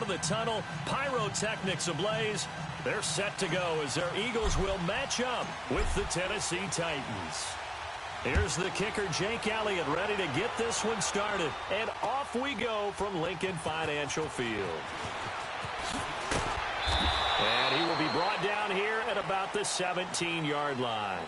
out of the tunnel, pyrotechnics ablaze. They're set to go as their Eagles will match up with the Tennessee Titans. Here's the kicker, Jake Elliott, ready to get this one started. And off we go from Lincoln Financial Field. And he will be brought down here at about the 17-yard line.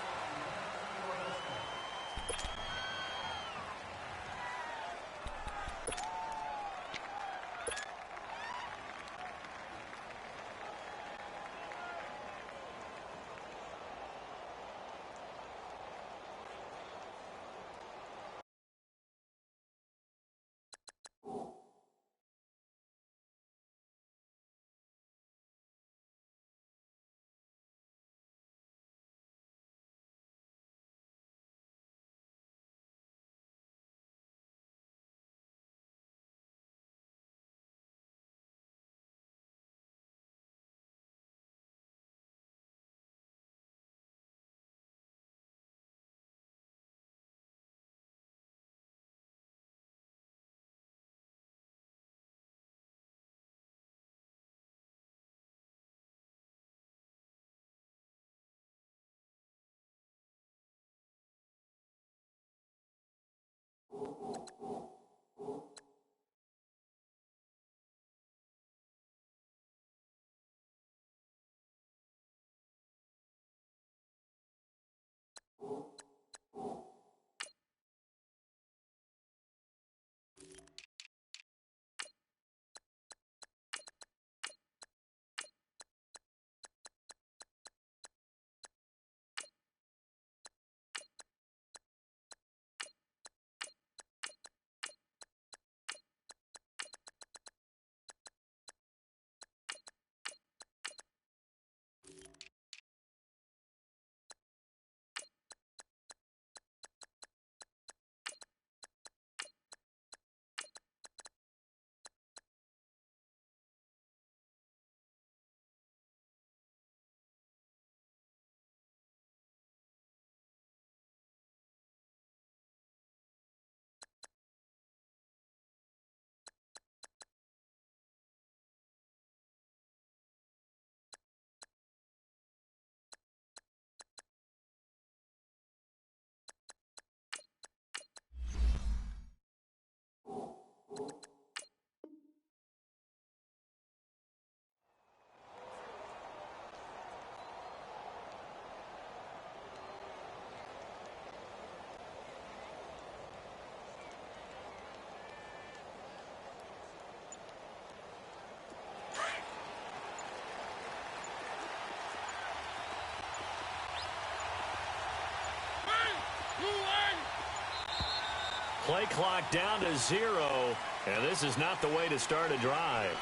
Play clock down to 0, and this is not the way to start a drive.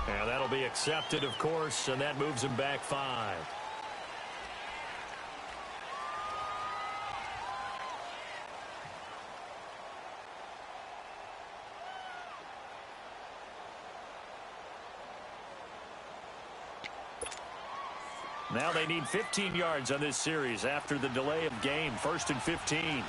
And that'll be accepted, of course, and that moves him back 5. Now they need 15 yards on this series after the delay of game. 1st and 15.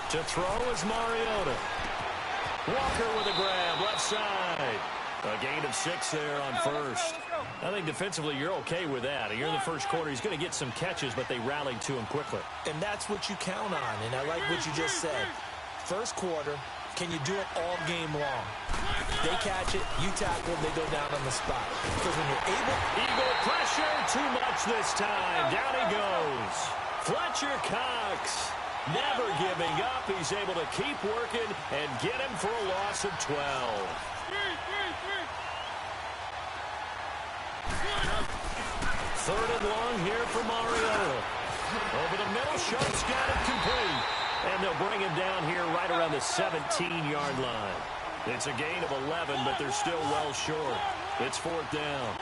To throw is Mariota. Walker with a grab, left side. A gain of 6 there on first. I think defensively you're okay with that. Here in the first quarter, he's going to get some catches, but they rallied to him quickly. And that's what you count on, and I like what you just said. First quarter, can you do it all game long? They catch it, you tackle, they go down on the spot. Because when you're able... Eagle pressure, too much this time. Down he goes. Fletcher Cox, never giving up. He's able to keep working and get him for a loss of 12. Third and long here for Mariota. Over the middle, Sharp's got it complete. And they'll bring him down here right around the 17-yard line. It's a gain of 11, but they're still well short. It's 4th down.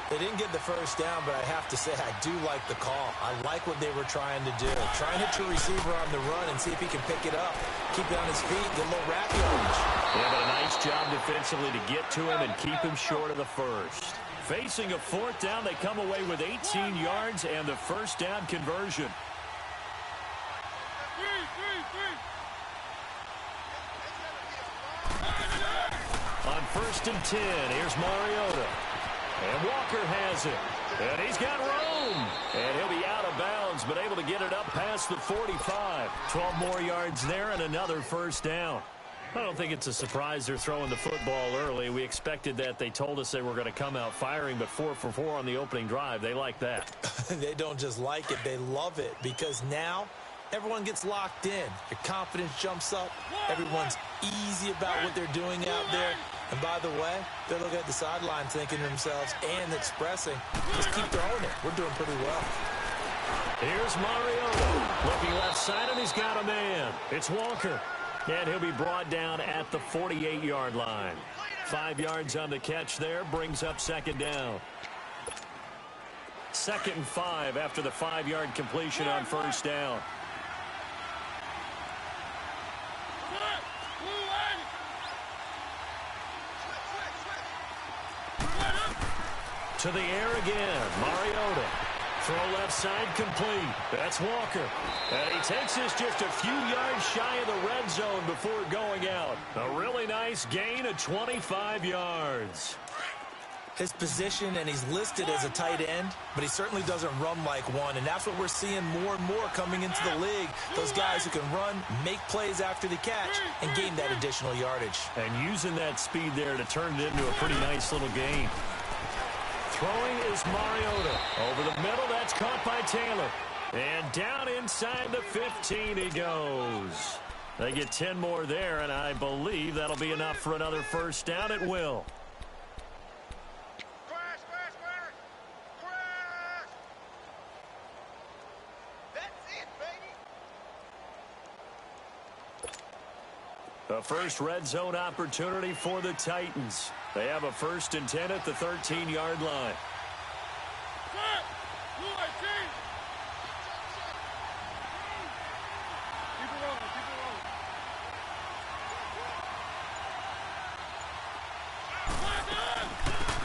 They didn't get the first down, but I have to say I do like the call. I like what they were trying to do. Try and hit your receiver on the run and see if he can pick it up. Keep it on his feet, get a little rack yardage. Yeah, but a nice job defensively to get to him and keep him short of the first. Facing a fourth down, they come away with 18 yards and the first down conversion. On 1st and 10, here's Mariota. And Walker has it. And he's got room. And he'll be out of bounds, but able to get it up past the 45. 12 more yards there and another first down. I don't think it's a surprise they're throwing the football early. We expected that. They told us they were going to come out firing, but 4 for 4 on the opening drive. They like that. They don't just like it, they love it, because now everyone gets locked in. Your confidence jumps up. Everyone's easy about what they're doing out there. And by the way, they're looking at the sideline thinking to themselves and expressing, just keep throwing it. We're doing pretty well. Here's Mariota. Looking left side, and he's got a man. It's Walker. And he'll be brought down at the 48-yard line. 5 yards on the catch there, brings up second down. 2nd and 5 after the 5-yard completion on first down. To the air again, Mariota. Throw left side complete. That's Walker. And he takes this just a few yards shy of the red zone before going out. A really nice gain of 25 yards. His position, and he's listed as a tight end, but he certainly doesn't run like one, and that's what we're seeing more and more coming into the league. Those guys who can run, make plays after the catch, and gain that additional yardage. And using that speed there to turn it into a pretty nice little gain. Throwing is Mariota. Over the middle, that's caught by Taylor. And down inside the 15 he goes. They get 10 more there, and I believe that'll be enough for another first down. It will. The first red zone opportunity for the Titans. They have a 1st and 10 at the 13-yard line.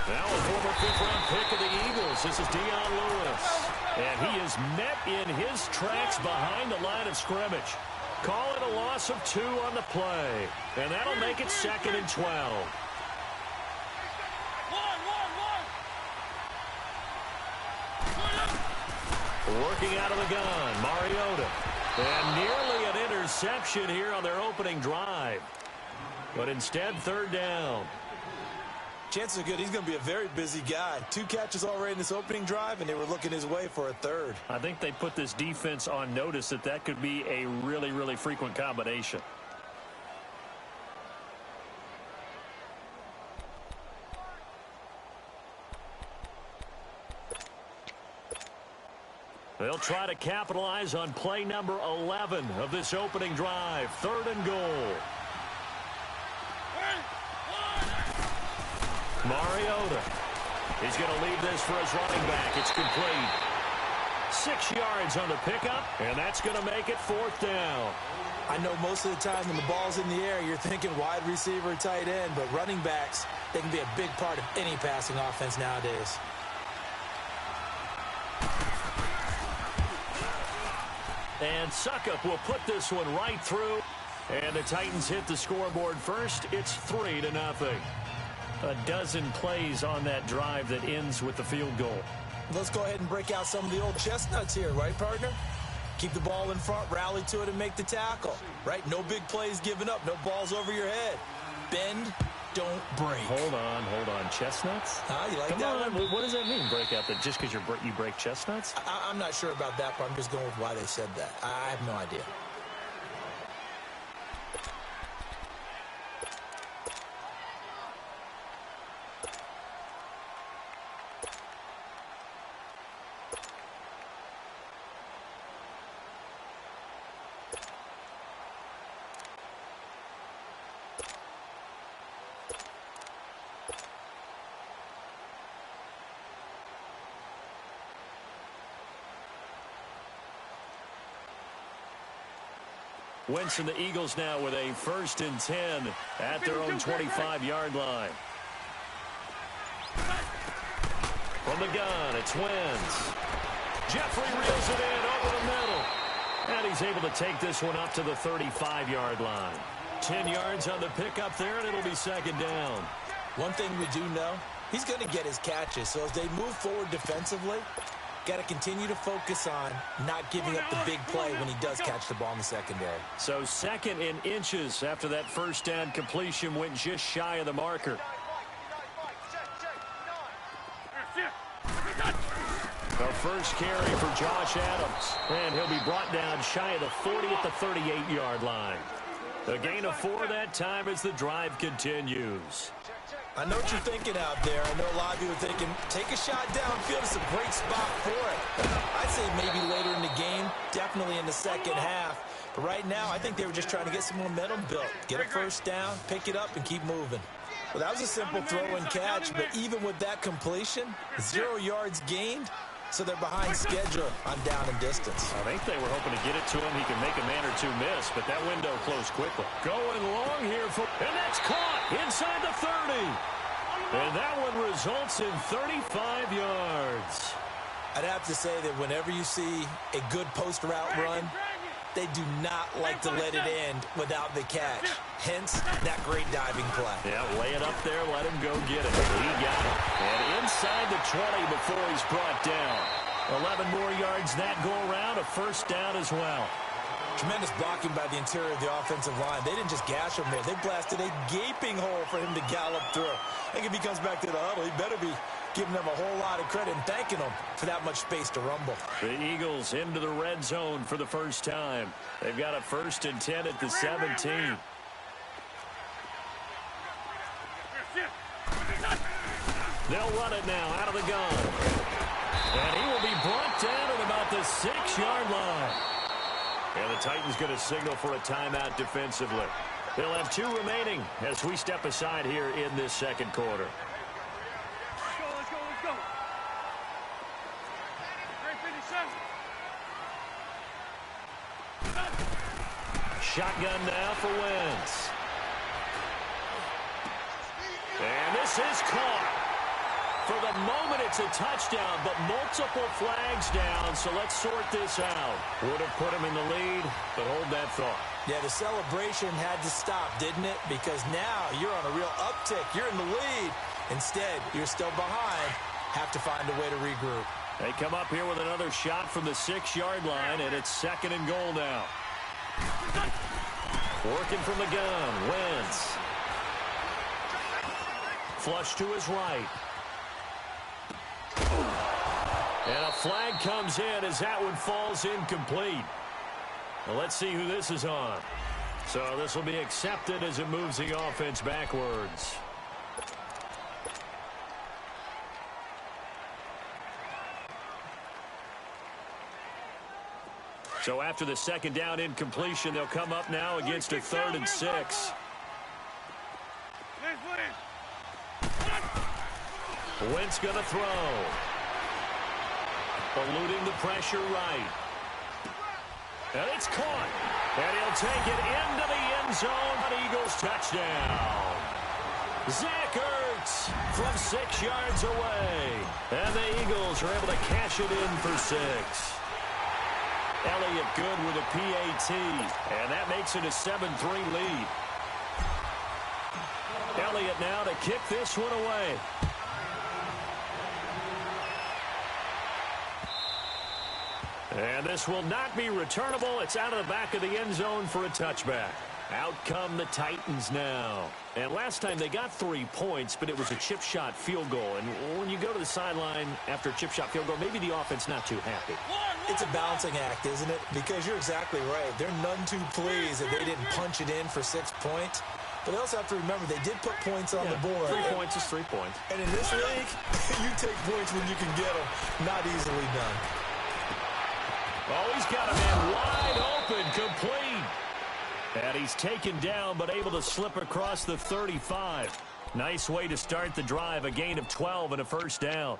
Now a former 5th-round pick of the Eagles. This is Dion Lewis. And he is met in his tracks behind the line of scrimmage. Call it a loss of 2 on the play. And that'll make it 2nd and 12. Working out of the gun, Mariota. And nearly an interception here on their opening drive. But instead, 3rd down. Chances are good he's going to be a very busy guy. 2 catches already in this opening drive, and they were looking his way for a 3rd. I think they put this defense on notice that could be a really, really frequent combination. They'll try to capitalize on play number 11 of this opening drive. 3rd and goal. Mariota. He's going to leave this for his running back. It's complete. 6 yards on the pickup, and that's going to make it 4th down. I know most of the time when the ball's in the air, you're thinking wide receiver, tight end, but running backs, they can be a big part of any passing offense nowadays. And Suckup will put this one right through. And the Titans hit the scoreboard first. It's 3-0. A dozen plays on that drive that ends with the field goal. Let's go ahead and break out some of the old chestnuts here, right, partner? Keep the ball in front, rally to it, and make the tackle, right? No big plays given up, no balls over your head. Bend, don't break. Hold on. Chestnuts? You like Come that on. one? What does that mean, break out? That just because you break chestnuts? I'm not sure about that, but I'm just going with why they said that. I have no idea. Wentz and the Eagles now with a 1st and 10 at their own 25-yard line. From the gun, it's Wentz. Jeffrey reels it in over the middle. And he's able to take this one up to the 35-yard line. 10 yards on the pickup there, and it'll be 2nd down. One thing we do know, he's going to get his catches. So as they move forward defensively, got to continue to focus on not giving up the big play when he does catch the ball in the secondary. So 2nd in inches after that 1st down completion went just shy of the marker. The first carry for Josh Adams. And he'll be brought down shy of the 40 at the 38-yard line. A gain of 4 that time as the drive continues. I know what you're thinking out there. I know a lot of you are thinking, take a shot downfield. It's a great spot for it. I'd say maybe later in the game, definitely in the second half. But right now, I think they were just trying to get some momentum built. Get a 1st down, pick it up, and keep moving. Well, that was a simple throw and catch, but even with that completion, 0 yards gained, so they're behind schedule on down and distance. I think they were hoping to get it to him. He can make a man or two miss, but that window closed quickly. Going long here, and that's caught inside the 30. And that one results in 35 yards. I'd have to say that whenever you see a good post route run, they do not like to let it end without the catch. Hence, that great diving play. Yeah, lay it up there, let him go get it. He got it. And inside the 20 before he's brought down. 11 more yards that go around, a 1st down as well. Tremendous blocking by the interior of the offensive line. They didn't just gash him there. They blasted a gaping hole for him to gallop through. I think if he comes back to the huddle, he better be giving them a whole lot of credit and thanking them for that much space to rumble. The Eagles into the red zone for the first time. They've got a 1st and 10 at the 17. They'll run it now out of the gun. And he will be brought down at about the 6-yard line. And the Titans going to signal for a timeout defensively. They'll have 2 remaining as we step aside here in this 2nd quarter. Let's go. Shotgun now for Wentz. And this is caught. For the moment, it's a touchdown, but multiple flags down, so let's sort this out. Would have put him in the lead, but hold that thought. Yeah, the celebration had to stop, didn't it? Because now you're on a real uptick. You're in the lead. Instead, you're still behind. Have to find a way to regroup. They come up here with another shot from the 6-yard line, and it's 2nd and goal now. Working from the gun, Wentz. Flush to his right. And a flag comes in as that one falls incomplete. Well, let's see who this is on. So this will be accepted as it moves the offense backwards. So after the 2nd down incompletion, they'll come up now against a 3rd and 6. Wentz going to throw. Eluding the pressure right. And it's caught. And he'll take it into the end zone. Eagles touchdown. Zach Ertz from 6 yards away. And the Eagles are able to cash it in for 6. Elliott good with a PAT. And that makes it a 7-3 lead. Elliott now to kick this one away. And this will not be returnable. It's out of the back of the end zone for a touchback. Out come the Titans now. And last time they got 3 points, but it was a chip shot field goal. And when you go to the sideline after a chip shot field goal, maybe the offense not too happy. It's a balancing act, isn't it? Because you're exactly right. They're none too pleased that they didn't punch it in for 6 points. But they also have to remember they did put points on the board. 3 points is 3 points. And in this league, you take points when you can get them. Not easily done. Oh, he's got a man wide open, complete. And he's taken down, but able to slip across the 35. Nice way to start the drive, a gain of 12 and a 1st down.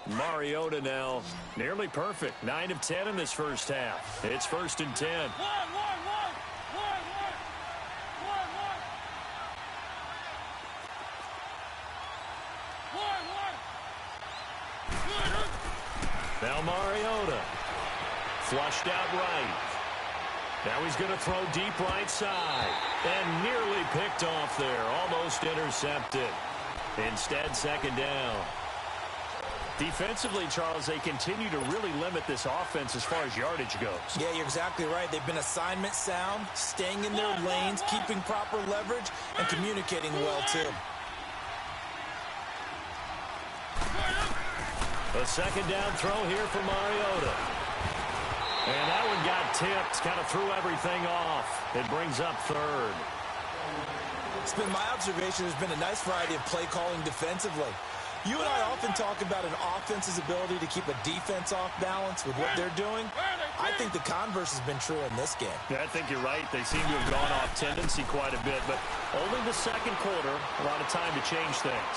Mariota now nearly perfect. 9 of 10 in this first half. It's 1st and 10. Now Mariota. Flushed out right. Now he's going to throw deep right side. And nearly picked off there. Almost intercepted. Instead, 2nd down. Defensively, Charles, they continue to really limit this offense as far as yardage goes. Yeah, you're exactly right. They've been assignment sound, staying in their lanes, keeping proper leverage, and communicating well, too. A 2nd down throw here for Mariota. And that one got tipped, kind of threw everything off. It brings up 3rd. It's been my observation there's been a nice variety of play calling defensively. You and I often talk about an offense's ability to keep a defense off balance with what they're doing. I think the converse has been true in this game. Yeah, I think you're right. They seem to have gone off tendency quite a bit, but only the 2nd quarter, a lot of time to change things.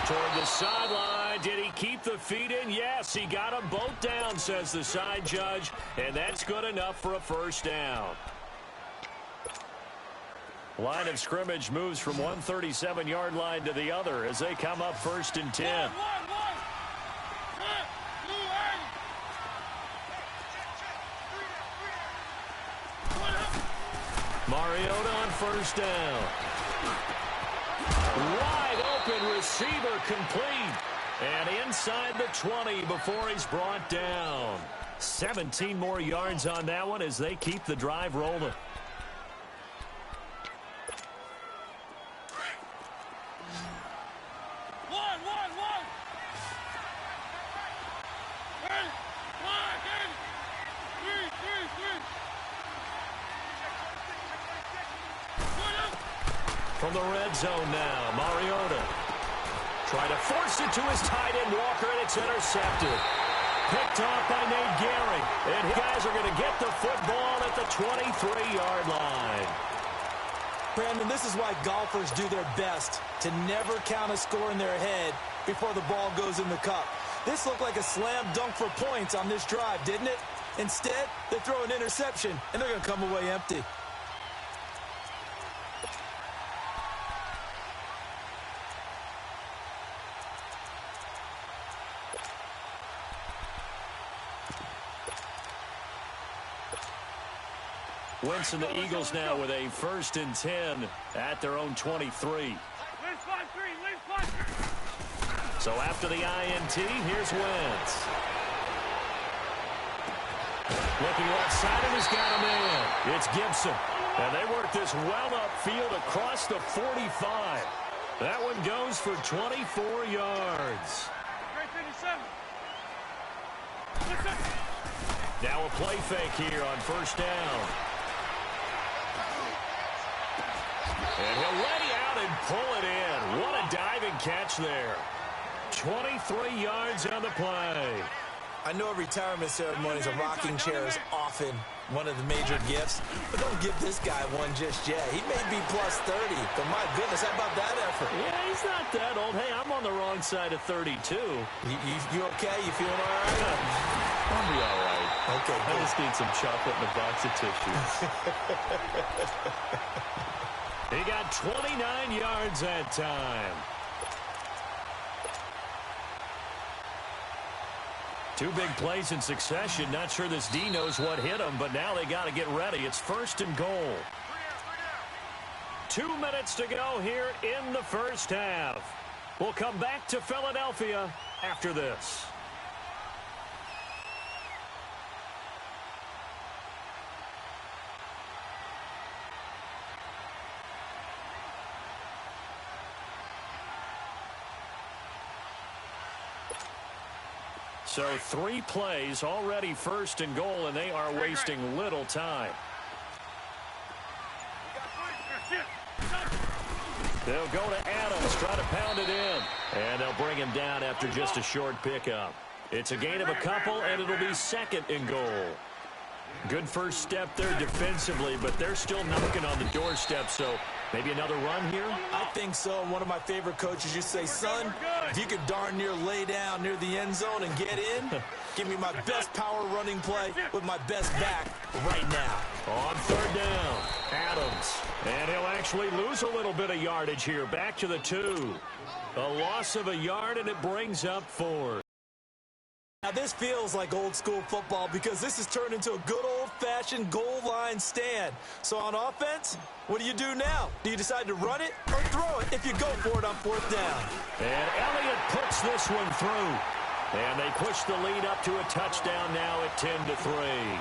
Toward the sideline, did he keep the feet in? Yes, he got them both down, says the side judge, and that's good enough for a 1st down. Line of scrimmage moves from one 37-yard line to the other as they come up 1st and 10. Mariota on 1st down. Wide open receiver complete. And inside the 20 before he's brought down. 17 more yards on that one as they keep the drive rolling. From the red zone now, Mariota. Trying to force it to his tight end, Walker, and it's intercepted. Picked off by Nate Gehring. And you guys are going to get the football at the 23-yard line. Brandon, this is why golfers do their best to never count a score in their head before the ball goes in the cup. This looked like a slam dunk for points on this drive, didn't it? Instead, they throw an interception, and they're going to come away empty. Wentz and the Eagles now with a 1st and 10 at their own 23. So after the INT, here's Wentz. Looking left side, and he's got him in. It's Gibson. And they work this well upfield across the 45. That one goes for 24 yards. Now a play fake here on 1st down. And he'll lay out and pull it in. What a diving catch there. 23 yards on the play. I know at retirement ceremonies, a rocking chair is often one of the major gifts, but don't give this guy one just yet. He may be plus 30, but my goodness, how about that effort? Yeah, he's not that old. Hey, I'm on the wrong side of 32. You okay? You feeling all right? I'll be all right. Okay, I just need some chocolate and a box of tissues. He got 29 yards that time. 2 big plays in succession. Not sure this D knows what hit him, but now they got to get ready. It's 1st and goal. 2 minutes to go here in the first half. We'll come back to Philadelphia after this. So 3 plays, already 1st and goal, and they are wasting little time. They'll go to Adams, try to pound it in. And they'll bring him down after just a short pickup. It's a gain of a couple, and it'll be 2nd and goal. Good first step there defensively, but they're still knocking on the doorstep, so Maybe another run here? I think so. One of my favorite coaches used to say, son, if you could darn near lay down near the end zone and get in, give me my best power running play with my best back right now. On third down, Adams. And he'll actually lose a little bit of yardage here. Back to the 2. A loss of a yard, and it brings up 4. Now, this feels like old-school football because this has turned into a good old-fashioned goal line stand. So on offense, what do you do now? Do you decide to run it or throw it if you go for it on fourth down? And Elliott puts this one through. And they push the lead up to a touchdown now at 10-3.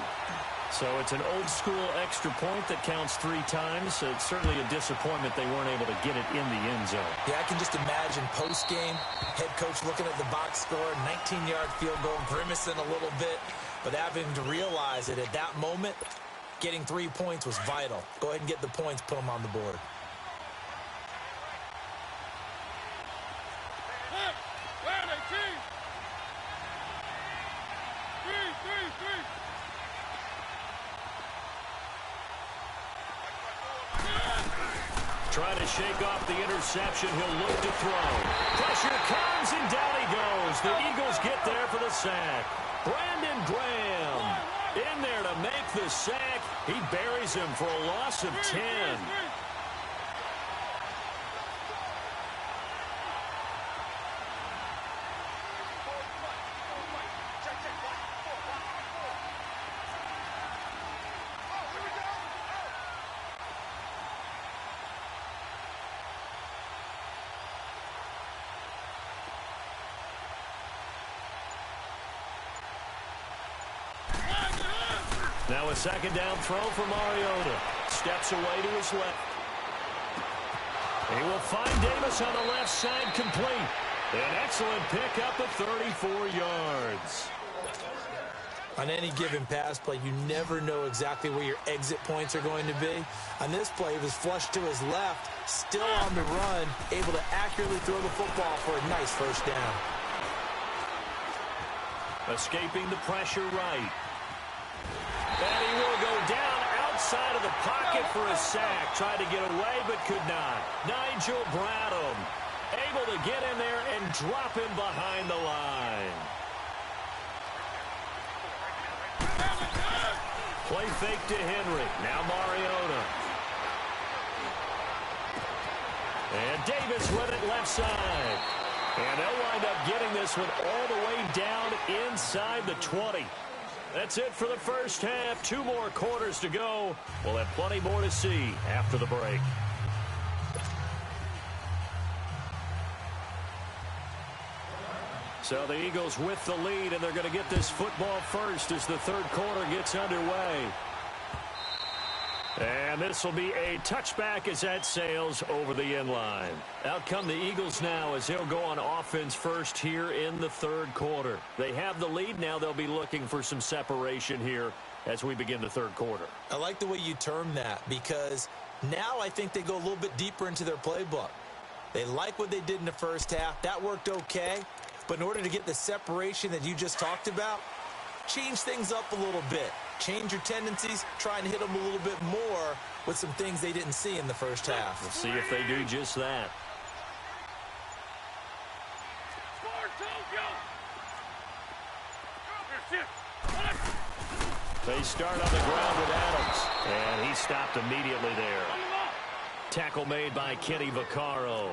So it's an old-school extra point that counts 3 times. So it's certainly a disappointment they weren't able to get it in the end zone. Yeah, I can just imagine post-game, head coach looking at the box score, 19-yard field goal, grimacing a little bit, but having to realize that at that moment, getting 3 points was vital. Go ahead and get the points, put them on the board. Trying to shake off the interception. He'll look to throw. Pressure comes, and down he goes. The Eagles get there for the sack. Brandon Graham in there to make the sack. He buries him for a loss of 10. Now a second down throw for Mariota. Steps away to his left. He will find Davis on the left side, complete. An excellent pickup of 34 yards. On any given pass play, you never know exactly where your exit points are going to be. On this play, he was flushed to his left, still on the run, able to accurately throw the football for a nice first down. Escaping the pressure right. And he will go down outside of the pocket for a sack. Tried to get away, but could not. Nigel Bradham able to get in there and drop him behind the line. Play fake to Henry. Now Mariota. And Davis with it left side. And they'll wind up getting this one all the way down inside the 20. That's it for the first half. 2 more quarters to go. We'll have plenty more to see after the break. So the Eagles with the lead, and they're going to get this football first as the third quarter gets underway. And this will be a touchback as that sails over the end line. Out come the Eagles now as they'll go on offense first here in the third quarter. They have the lead. Now they'll be looking for some separation here as we begin the third quarter. I like the way you term that because now I think they go a little bit deeper into their playbook. They like what they did in the first half. That worked okay. But in order to get the separation that you just talked about, change things up a little bit. Change your tendencies, try and hit them a little bit more with some things they didn't see in the first half. We'll see if they do just that. They start on the ground with Adams, and he stopped immediately there. Tackle made by Kenny Vaccaro.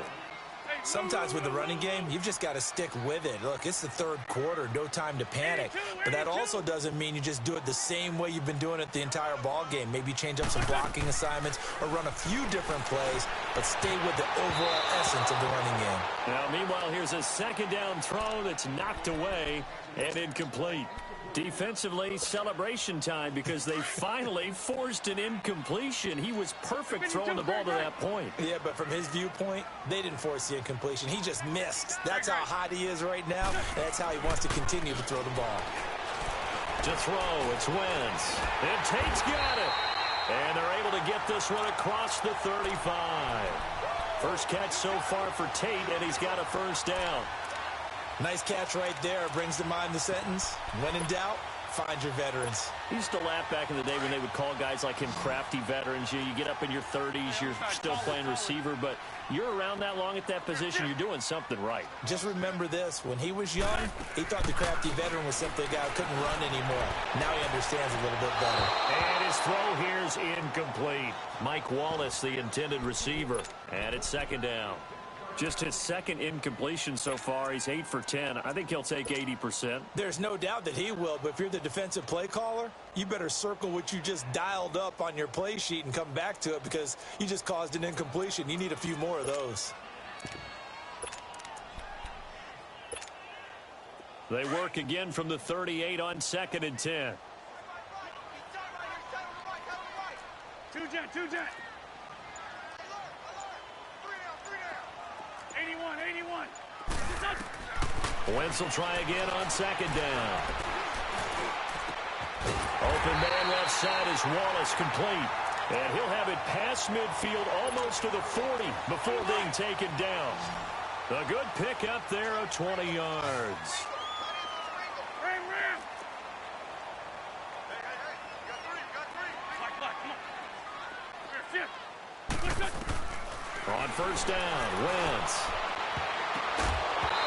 Sometimes with the running game, you've just got to stick with it. Look, it's the third quarter, no time to panic. But that also doesn't mean you just do it the same way you've been doing it the entire ball game. Maybe change up some blocking assignments or run a few different plays, but stay with the overall essence of the running game. Now, meanwhile, here's a second down throw that's knocked away and incomplete. Defensively, celebration time because they finally forced an incompletion. He was perfect throwing the ball to that point. Yeah, but from his viewpoint, they didn't force the incompletion. He just missed. That's how hot he is right now. That's how he wants to continue to throw the ball. To throw, it's Wentz. And Tate's got it. And they're able to get this one across the 35. First catch so far for Tate, and he's got a first down. Nice catch right there. Brings to mind the sentence, when in doubt, find your veterans. I used to laugh back in the day when they would call guys like him crafty veterans. You get up in your 30s, you're still playing receiver, but you're around that long at that position, you're doing something right. Just remember this. When he was young, he thought the crafty veteran was simply a guy who couldn't run anymore. Now he understands a little bit better. And his throw here's incomplete. Mike Wallace, the intended receiver, and it's second down. Just his second incompletion so far. He's 8 for 10. I think he'll take 80%. There's no doubt that he will, but if you're the defensive play caller, you better circle what you just dialed up on your play sheet and come back to it because you just caused an incompletion. You need a few more of those. They work again from the 38 on 2nd and 10. Two jet. 81. Wentz will try again on 2nd down. Open man left side is Wallace, complete. And he'll have it past midfield almost to the 40 before being taken down. A good pickup there of 20 yards. Ram. Hey, you got 3. Come on. On first down, Wentz.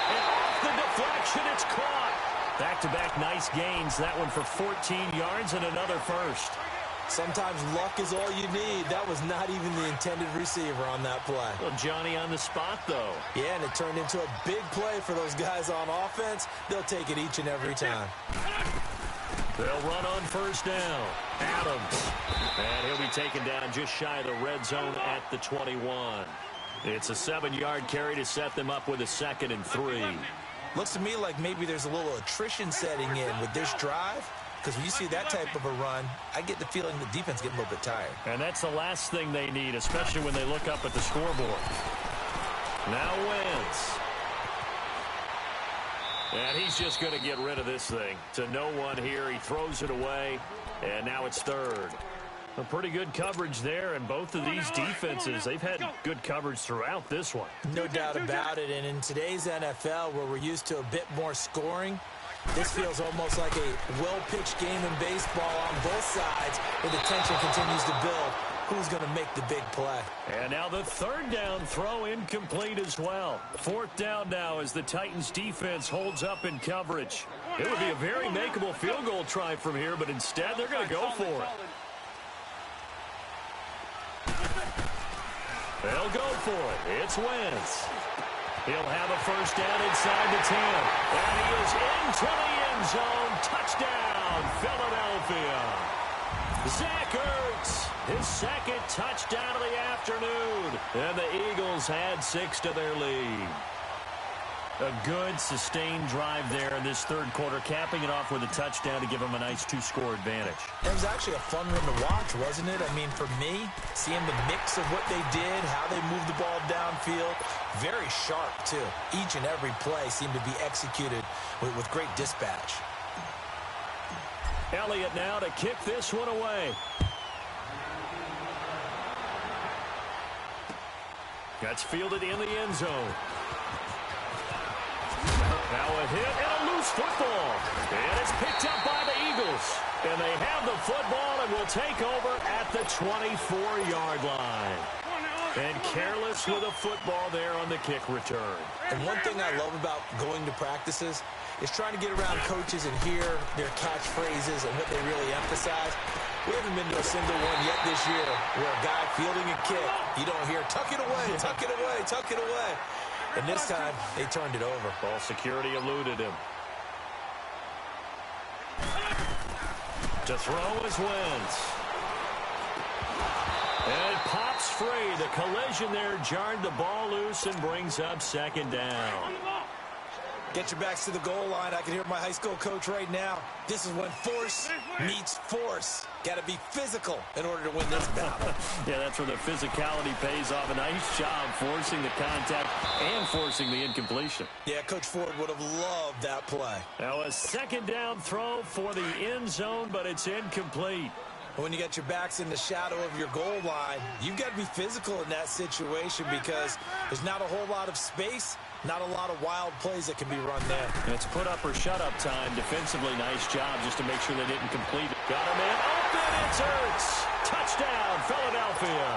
And off the deflection, it's caught. Back-to-back nice gains. That one for 14 yards and another first. Sometimes luck is all you need. That was not even the intended receiver on that play. Well, Johnny on the spot, though. Yeah, and it turned into a big play for those guys on offense. They'll take it each and every time. They'll run on first down. Adams. And he'll be taken down just shy of the red zone at the 21. It's a 7-yard carry to set them up with a 2nd and 3. Looks to me like maybe there's a little attrition setting in with this drive. Because when you see that type of a run, I get the feeling the defense getting a little bit tired. And that's the last thing they need, especially when they look up at the scoreboard. Now Wentz. And he's just going to get rid of this thing. To no one here. He throws it away. And now it's 3rd. A pretty good coverage there. And both of these defenses, they've had good coverage throughout this one. No doubt about it. And in today's NFL, where we're used to a bit more scoring, this feels almost like a well-pitched game in baseball on both sides where the tension continues to build. Who's going to make the big play? And now the 3rd down throw incomplete as well. 4th down now as the Titans defense holds up in coverage. It would be a very makeable field goal try from here, but instead they're going to go for it. They'll go for it. It's Wentz. He'll have a first down inside the 10. And he is into the end zone. Touchdown, Philadelphia. Zach Ertz, his 2nd touchdown of the afternoon. And the Eagles add 6 to their lead. A good, sustained drive there in this 3rd quarter, capping it off with a touchdown to give them a nice 2-score advantage. It was actually a fun one to watch, wasn't it? I mean, for me, seeing the mix of what they did, how they moved the ball downfield, very sharp, too. Each and every play seemed to be executed with great dispatch. Elliott now to kick this one away. That's fielded in the end zone. Now a hit and a loose football. And it's picked up by the Eagles. And they have the football and will take over at the 24-yard line. And careless with a football there on the kick return. And one thing I love about going to practices is trying to get around coaches and hear their catchphrases and what they really emphasize. We haven't been to a single one yet this year where a guy fielding a kick, you don't hear, tuck it away, tuck it away, tuck it away. And this time, they turned it over. Ball security eluded him. To throw is Wentz. And it pops free. The collision there jarred the ball loose and brings up 2nd down. Get your backs to the goal line. I can hear my high school coach right now. This is when force meets force. Got to be physical in order to win this battle. Yeah, that's where the physicality pays off. A nice job forcing the contact and forcing the incompletion. Yeah, Coach Ford would have loved that play. Now a 2nd down throw for the end zone, but it's incomplete. When you get your backs in the shadow of your goal line, you've got to be physical in that situation because there's not a whole lot of space, not a lot of wild plays that can be run there. It's put up or shut up time. Defensively, nice job just to make sure they didn't complete it. Got him in. Open. It's Ertz. Touchdown, Philadelphia.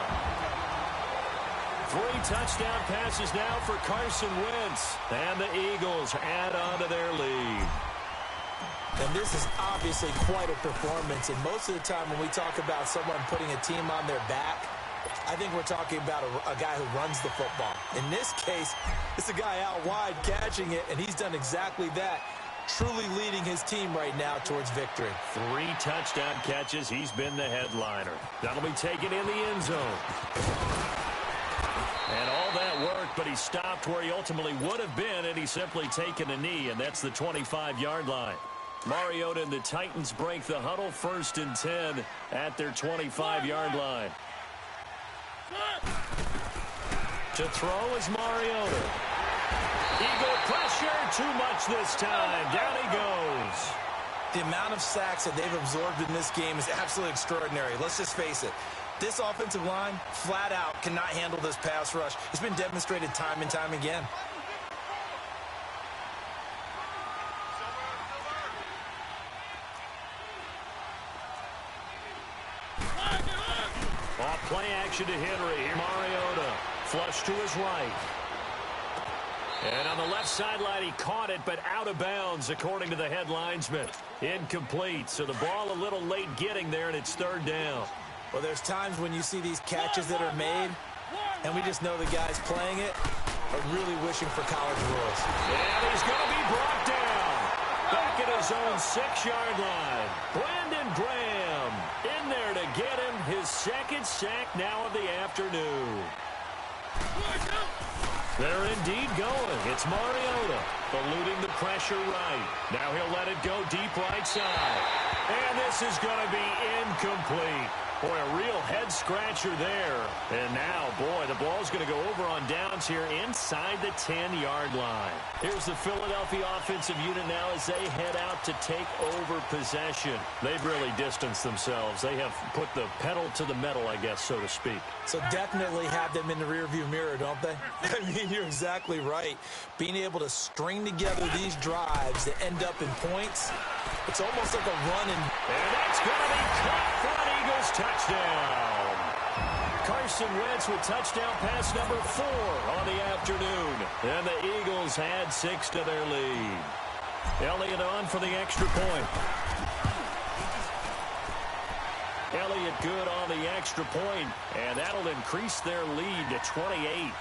3 touchdown passes now for Carson Wentz. And the Eagles add on to their lead. And this is obviously quite a performance. And most of the time when we talk about someone putting a team on their back, I think we're talking about a guy who runs the football. In this case, it's a guy out wide catching it, and he's done exactly that, truly leading his team right now towards victory. 3 touchdown catches. He's been the headliner. That'll be taken in the end zone. And all that work, but he stopped where he ultimately would have been, and he's simply taken a knee, and that's the 25-yard line. Mariota and the Titans break the huddle, 1st and 10 at their 25-yard line. To throw is Mariota. Eagle pressure, too much this time. Down he goes. The amount of sacks that they've absorbed in this game is absolutely extraordinary. Let's just face it. This offensive line, flat out, cannot handle this pass rush. It's been demonstrated time and time again. Off play action to Henry. Here Mariota. Flush to his right. And on the left sideline, he caught it, but out of bounds, according to the head linesman. Incomplete. So the ball a little late getting there, and it's 3rd down. Well, there's times when you see these catches that are made, and we just know the guys playing it are really wishing for college rules. And he's going to be brought down. Back at his own 6-yard line. Brandon Graham in there to get him his 2nd sack now of the afternoon. They're indeed going. It's Mariota eluding the pressure right. Now he'll let it go deep right side. And this is going to be incomplete. Boy, a real head-scratcher there. And now, boy, the ball's going to go over on downs here inside the 10-yard line. Here's the Philadelphia offensive unit now as they head out to take over possession. They've really distanced themselves. They have put the pedal to the metal, I guess, so to speak. So definitely have them in the rearview mirror, don't they? I mean, you're exactly right. Being able to string together these drives that end up in points, it's almost like a run and that's going to be caught for an Eagles touchdown. Carson Wentz with touchdown pass number 4 on the afternoon. And the Eagles add 6 to their lead. Elliott on for the extra point. Elliott good on the extra point, and that'll increase their lead to 28.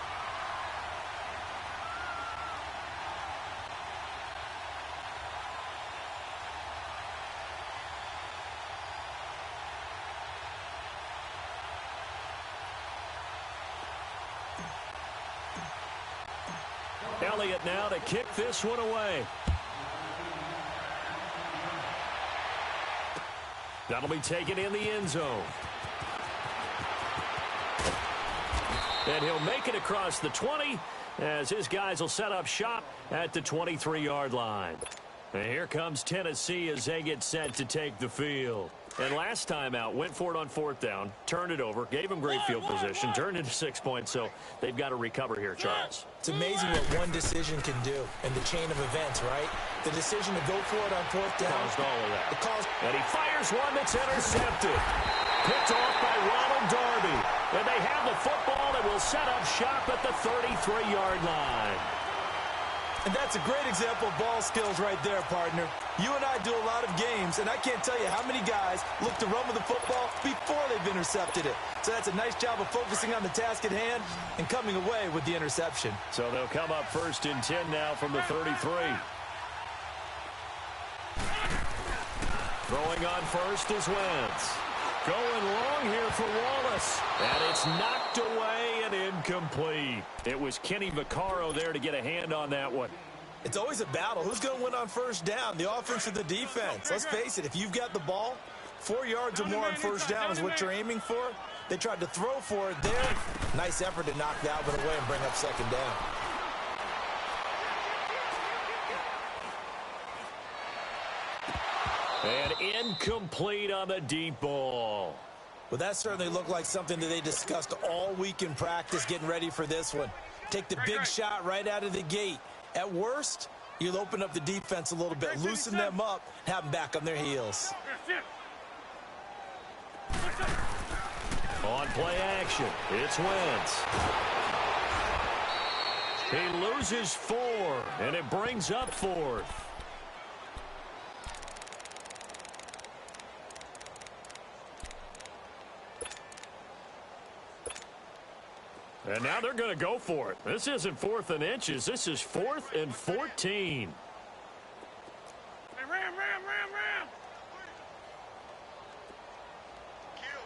Elliott now to kick this one away. That'll be taken in the end zone. And he'll make it across the 20 as his guys will set up shop at the 23-yard line. And here comes Tennessee as they get set to take the field. And last time out, went for it on 4th down, turned it over, gave them great field position, turned into 6 points, so they've got to recover here, Charles. It's amazing what one decision can do in the chain of events, right? The decision to go for it on 4th down. Caused all of that. It caused... And he fires one that's intercepted. Picked off by Ronald Darby. And they have the football that will set up shop at the 33-yard line. And that's a great example of ball skills right there, partner. You and I do a lot of games, and I can't tell you how many guys look to run with the football before they've intercepted it. So that's a nice job of focusing on the task at hand and coming away with the interception. So they'll come up 1st and 10 now from the 33. Throwing on first is Wentz. Going long here for Wallace. And it's knocked away and incomplete. It was Kenny Vaccaro there to get a hand on that one. It's always a battle. Who's going to win on 1st down, the offense or the defense? Let's face it, if you've got the ball, 4 yards or more on 1st down is what you're aiming for. They tried to throw for it there. Nice effort to knock that one away and bring up 2nd down. And incomplete on the deep ball. Well, that certainly looked like something that they discussed all week in practice getting ready for this one. Take the big shot right out of the gate. At worst, you'll open up the defense a little bit, loosen them up, have them back on their heels. On play action, it's Wentz. He loses 4, and it brings up 4th. And now they're going to go for it. This isn't 4th and inches. This is 4th and 14. Hey, ram! Kill!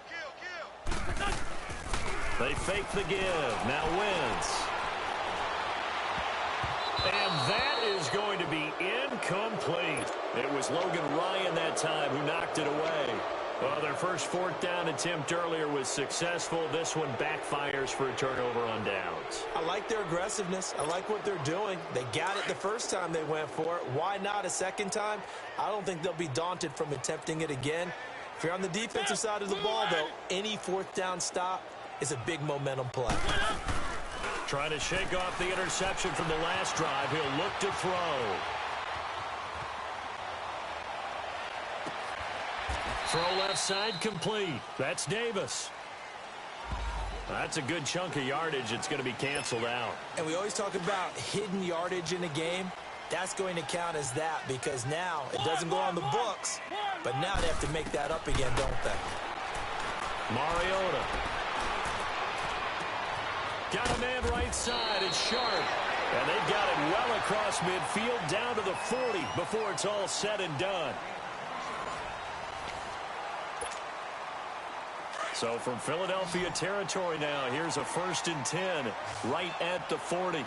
They fake the give. Now Wentz. And that is going to be incomplete. It was Logan Ryan that time who knocked it away. Well, their first 4th down attempt earlier was successful. This one backfires for a turnover on downs. I like their aggressiveness. I like what they're doing. They got it the first time they went for it. Why not a second time? I don't think they'll be daunted from attempting it again. If you're on the defensive side of the ball, though, any 4th down stop is a big momentum play. Trying to shake off the interception from the last drive. He'll look to throw. Throw left side complete. That's Davis. That's a good chunk of yardage. It's going to be canceled out. And we always talk about hidden yardage in a game. That's going to count as that because now it doesn't go on the books, but now they have to make that up again, don't they? Mariota. Got a man right side. It's Sharp. And they've got it well across midfield down to the 40 before it's all said and done. So from Philadelphia territory now, here's a 1st and 10 right at the 40.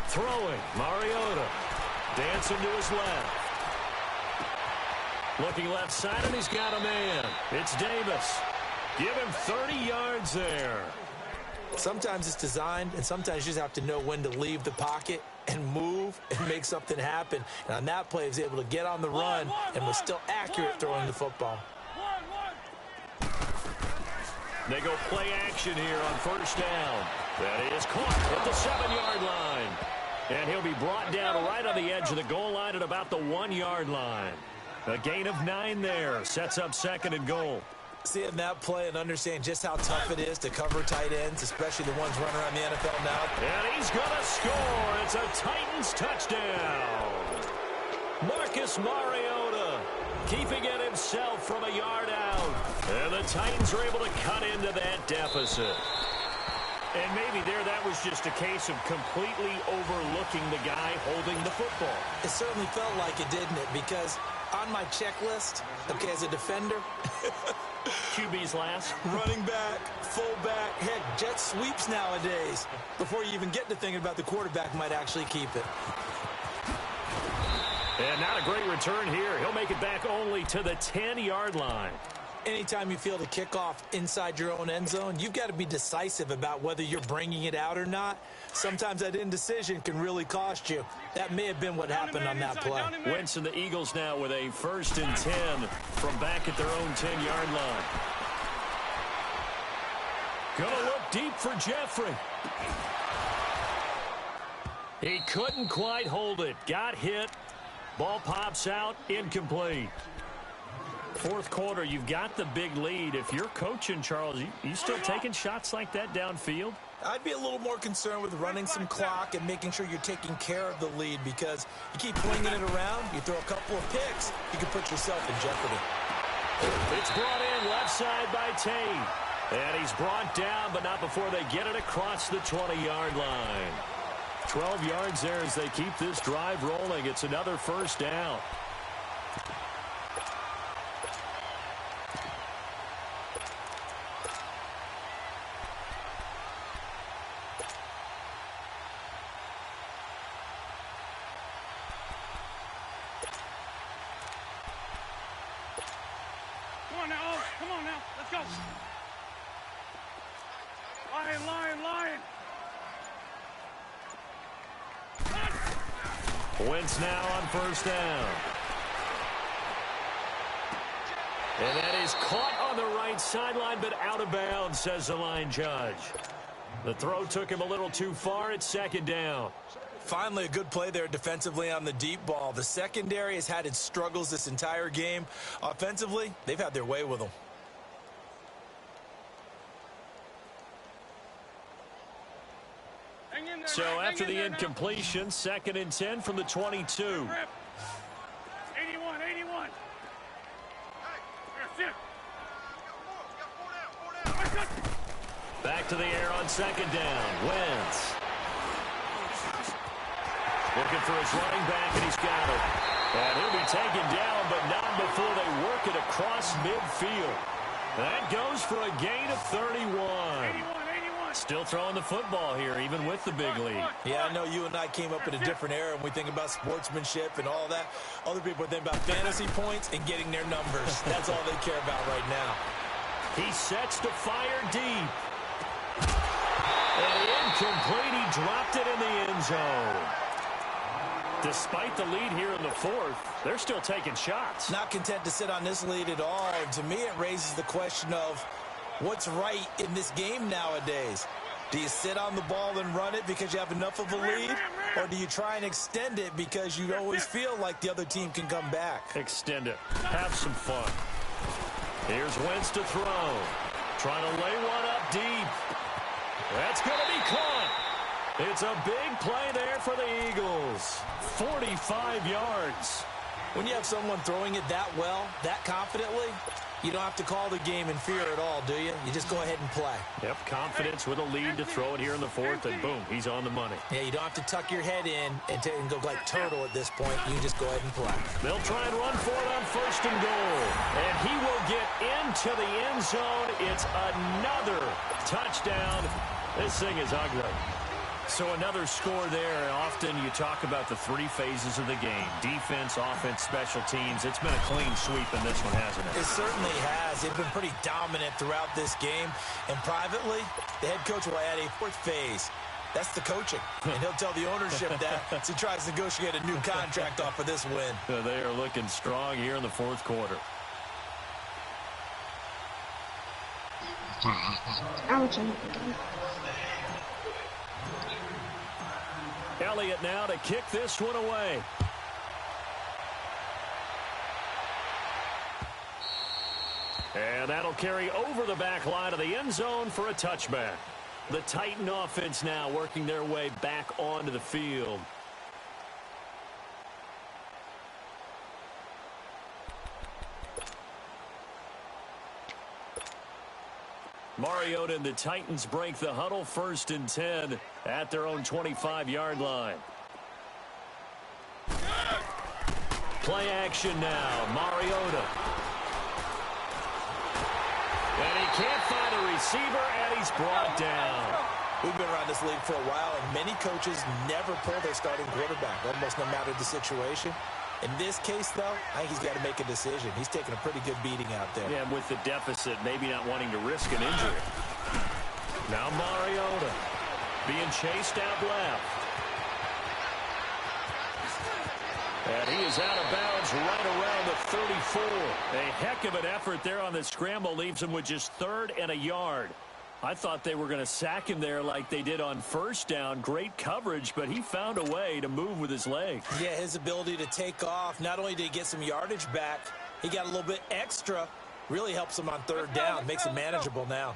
Throwing, Mariota. Dancing to his left. Looking left side, and he's got a man. It's Davis. Give him 30 yards there. Sometimes it's designed, and sometimes you just have to know when to leave the pocket and move and make something happen. And on that play, he was able to get on the run and was still accurate throwing the football. They go play action here on 1st down. That is caught at the 7-yard line. And he'll be brought down right on the edge of the goal line at about the 1-yard line. A gain of 9 there. Sets up 2nd and goal. Seeing that play and understand just how tough it is to cover tight ends, especially the ones running around the NFL now. And he's going to score. It's a Titans touchdown. Marcus Mariota keeping it himself from a yard out. And the Titans are able to cut into that deficit. And maybe there that was just a case of completely overlooking the guy holding the football. It certainly felt like it, didn't it? Because on my checklist, okay, as a defender, QB's last. running back, fullback, heck, jet sweeps nowadays. Before you even get to thinking about the quarterback might actually keep it. And not a great return here. He'll make it back only to the 10-yard line. Anytime you feel the kickoff inside your own end zone, you've got to be decisive about whether you're bringing it out or not. Sometimes that indecision can really cost you. That may have been what happened on that play. Wentz and the Eagles now with a 1st and 10 from back at their own 10-yard line. Gonna look deep for Jeffrey. He couldn't quite hold it. Got hit. Ball pops out. Incomplete. 4th quarter, you've got the big lead. If you're coaching, Charles, you still taking shots like that downfield? I'd be a little more concerned with running some clock and making sure you're taking care of the lead because you keep flinging it around, you throw a couple of picks, you can put yourself in jeopardy. It's brought in left side by Tate. And he's brought down, but not before they get it across the 20-yard line. 12 yards there as they keep this drive rolling. It's another 1st down. Come on now. Let's go. Lion. Wentz now on first down. And that is caught on the right sideline, but out of bounds, says the line judge. The throw took him a little too far. It's second down. Finally, a good play there defensively on the deep ball. The secondary has had its struggles this entire game. Offensively, they've had their way with them. So after the incompletion, 2nd and 10 from the 22. 81. Back to the air on 2nd down. Wentz. Looking for his running back, and he's got it. And he'll be taken down, but not before they work it across midfield. That goes for a gain of 31. Still throwing the football here, even with the big lead. Yeah, I know you and I came up in a different era, and we think about sportsmanship and all that. Other people think about fantasy points and getting their numbers. That's all they care about right now. He sets to fire deep. And incomplete. He dropped it in the end zone. Despite the lead here in the 4th, they're still taking shots. Not content to sit on this lead at all. And to me, it raises the question of what's right in this game nowadays. Do you sit on the ball and run it because you have enough of a lead? Or do you try and extend it because you always feel like the other team can come back? Extend it. Have some fun. Here's Wentz to throw. Trying to lay one up deep. That's going to be caught. It's a big play there for the Eagles. 45 yards. When you have someone throwing it that well, that confidently, you don't have to call the game in fear at all, do you? You just go ahead and play. Yep, confidence with a lead to throw it here in the 4th, and boom, he's on the money. Yeah, you don't have to tuck your head in and go like turtle at this point. You just go ahead and play. They'll try and run for it on 1st and goal. And he will get into the end zone. It's another touchdown. This thing is ugly. So another score there. Often you talk about the 3 phases of the game. Defense, offense, special teams. It's been a clean sweep in this one, hasn't it? It certainly has. They've been pretty dominant throughout this game. And privately, the head coach will add a 4th phase. That's the coaching. And he'll tell the ownership that as he tries to negotiate a new contract off of this win. They are looking strong here in the 4th quarter. Elliott now to kick this one away. And that'll carry over the back line of the end zone for a touchback. The Titan offense now working their way back onto the field. Mariota and the Titans break the huddle. 1st and 10 at their own 25-yard line. Play action now. Mariota. And he can't find a receiver, and he's brought down. We've been around this league for a while, and many coaches never pull their starting quarterback, almost no matter the situation. In this case, though, I think he's got to make a decision. He's taking a pretty good beating out there. Yeah, with the deficit, maybe not wanting to risk an injury. Now Mariota being chased out left. And he is out of bounds right around the 34. A heck of an effort there on the scramble. Leaves him with just 3rd and a yard. I thought they were going to sack him there like they did on 1st down. Great coverage, but he found a way to move with his legs. Yeah, his ability to take off. Not only did he get some yardage back, he got a little bit extra. Really helps him on 3rd down. Makes it manageable now.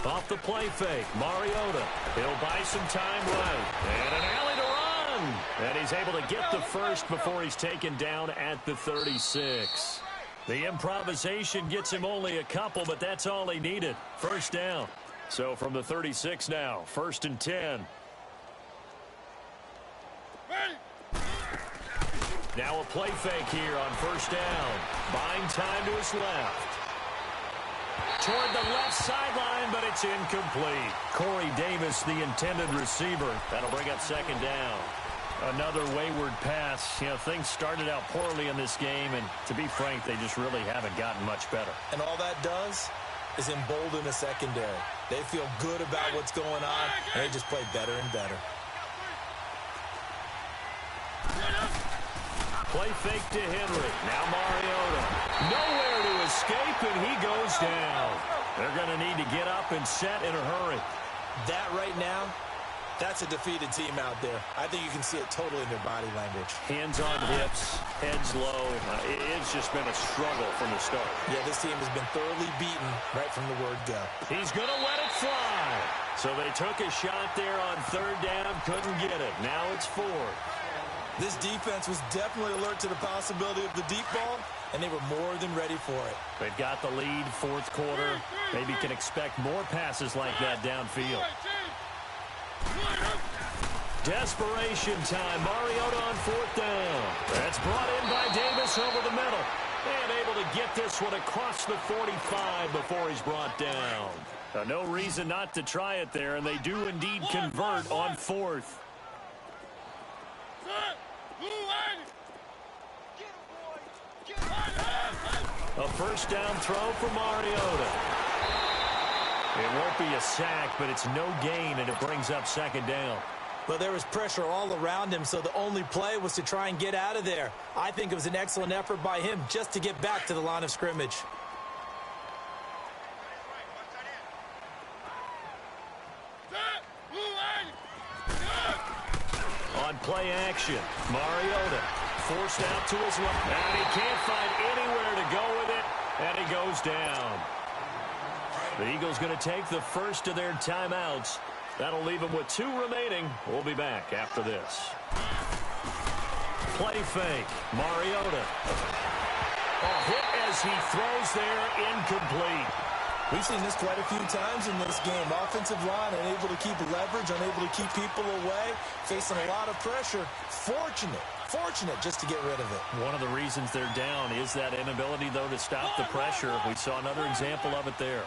Off the play fake, Mariota. He'll buy some time right. And an alley to run. And he's able to get the 1st before he's taken down at the 36. The improvisation gets him only a couple, but that's all he needed. 1st down. So from the 36 now, 1st and 10. Now a play fake here on 1st down. Buying time to his left. Toward the left sideline, but it's incomplete. Corey Davis, the intended receiver. That'll bring up 2nd down. Another wayward pass. You know, things started out poorly in this game, and to be frank, they just really haven't gotten much better. And all that does is embolden the secondary. They feel good about what's going on, and they just play better and better. Play fake to Henry. Now Mariota. Nowhere to escape, and he goes down. They're going to need to get up and set in a hurry. That right now, that's a defeated team out there. I think you can see it totally in their body language. Hands on hips, heads low. It's just been a struggle from the start. Yeah, this team has been thoroughly beaten right from the word go. He's going to let it fly. So they took a shot there on third down, couldn't get it. Now it's fourth. This defense was definitely alert to the possibility of the deep ball, and they were more than ready for it. They've got the lead, fourth quarter. Maybe can expect more passes like that downfield. Desperation time. Mariota on fourth down. That's brought in by Davis over the middle. And able to get this one across the 45 before he's brought down. No reason not to try it there, and they do indeed convert on fourth. A first down throw for Mariota. It won't be a sack, but it's no gain, and it brings up second down. Well, there was pressure all around him, so the only play was to try and get out of there. I think it was an excellent effort by him just to get back to the line of scrimmage. On play action, Mariota forced out to his left, and he can't find anywhere to go with it, and he goes down. The Eagles going to take the first of their timeouts. That'll leave them with 2 remaining. We'll be back after this. Play fake, Mariota. A hit as he throws there, incomplete. We've seen this quite a few times in this game. Offensive line unable to keep leverage, unable to keep people away, facing a lot of pressure. Fortunate just to get rid of it. One of the reasons they're down is that inability, though, to stop the pressure. We saw another example of it there.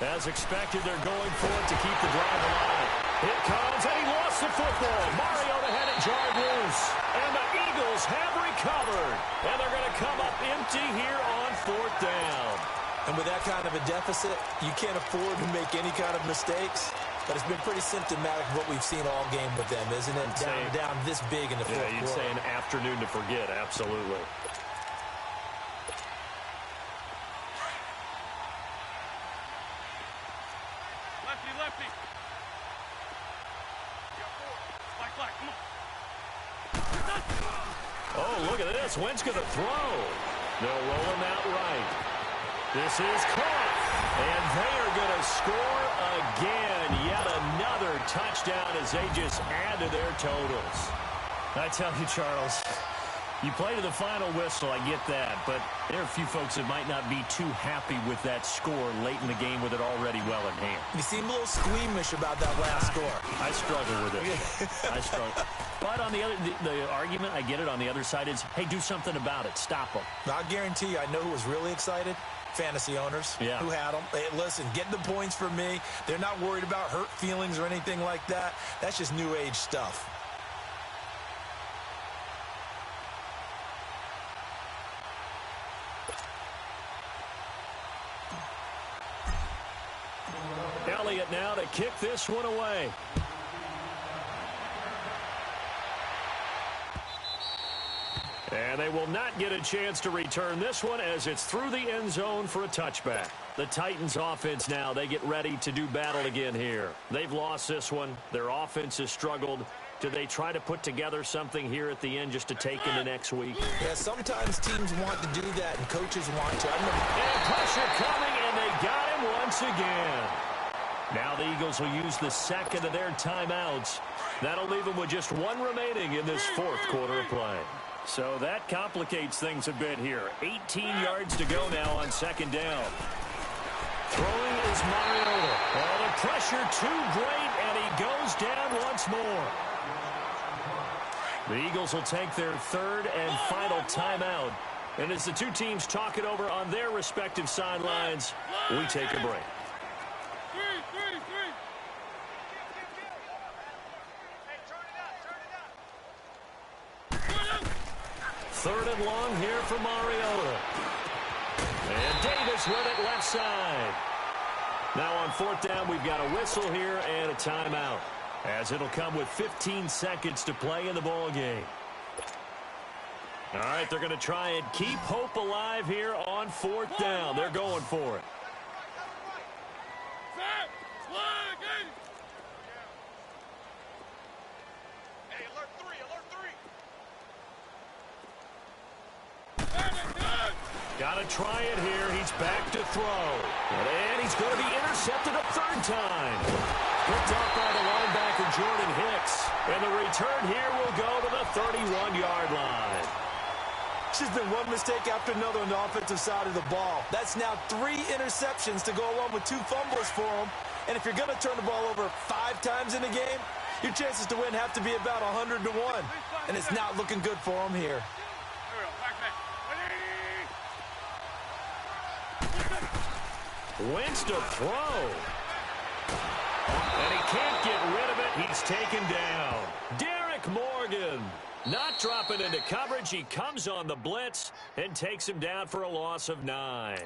As expected, they're going for it to keep the drive alive. It comes, and he lost the football. Mariota had it jarred loose, and the Eagles have recovered. And they're going to come up empty here on fourth down. And with that kind of a deficit, you can't afford to make any kind of mistakes. But it's been pretty symptomatic of what we've seen all game with them, isn't it? Down this big in the fourth quarter. You'd say an afternoon to forget, absolutely. Lefty. Black, come on. Oh, look at this. Wentz going to throw. They'll roll him out right. This is caught. And they are going to score again. Yet another touchdown as they just add to their totals. I tell you, Charles, you play to the final whistle, I get that. But there are a few folks that might not be too happy with that score late in the game with it already well in hand. You seem a little squeamish about that last score. I struggle with it. I struggle. But on the argument, I get it, on the other side is, hey, do something about it. Stop them. I guarantee you, I know who was really excited. Fantasy owners who had them. Hey, listen, get the points for me. They're not worried about hurt feelings or anything like that. That's just new age stuff. Elliott now to kick this one away. And they will not get a chance to return this one as it's through the end zone for a touchback. The Titans offense now, they get ready to do battle again here. They've lost this one. Their offense has struggled. Do they try to put together something here at the end just to take into next week? Yeah, sometimes teams want to do that and coaches want to. And pressure coming, and they got him once again. Now the Eagles will use the second of their timeouts. That'll leave them with just 1 remaining in this fourth quarter of play. So that complicates things a bit here. 18 yards to go now on second down. Throwing is Mariota. Oh, the pressure too great, and he goes down once more. The Eagles will take their third and final timeout. And as the two teams talk it over on their respective sidelines, we take a break. 3rd and long here for Mariota. And Davis with it left side. Now on 4th down, we've got a whistle here and a timeout, as it'll come with 15 seconds to play in the ball game. All right, they're going to try and keep hope alive here on 4th down. They're going for it. Hey, alert 3, alert 3. Got to try it here. He's back to throw. And he's going to be intercepted a 3rd time. Picked up by the linebacker, Jordan Hicks. And the return here will go to the 31-yard line. It's just been one mistake after another on the offensive side of the ball. That's now 3 interceptions to go along with 2 fumbles for him. And if you're going to turn the ball over 5 times in a game, your chances to win have to be about 100 to 1. And it's not looking good for him here. Wentz to throw. And he can't get rid of it. He's taken down. Derek Morgan not dropping into coverage. He comes on the blitz and takes him down for a loss of 9.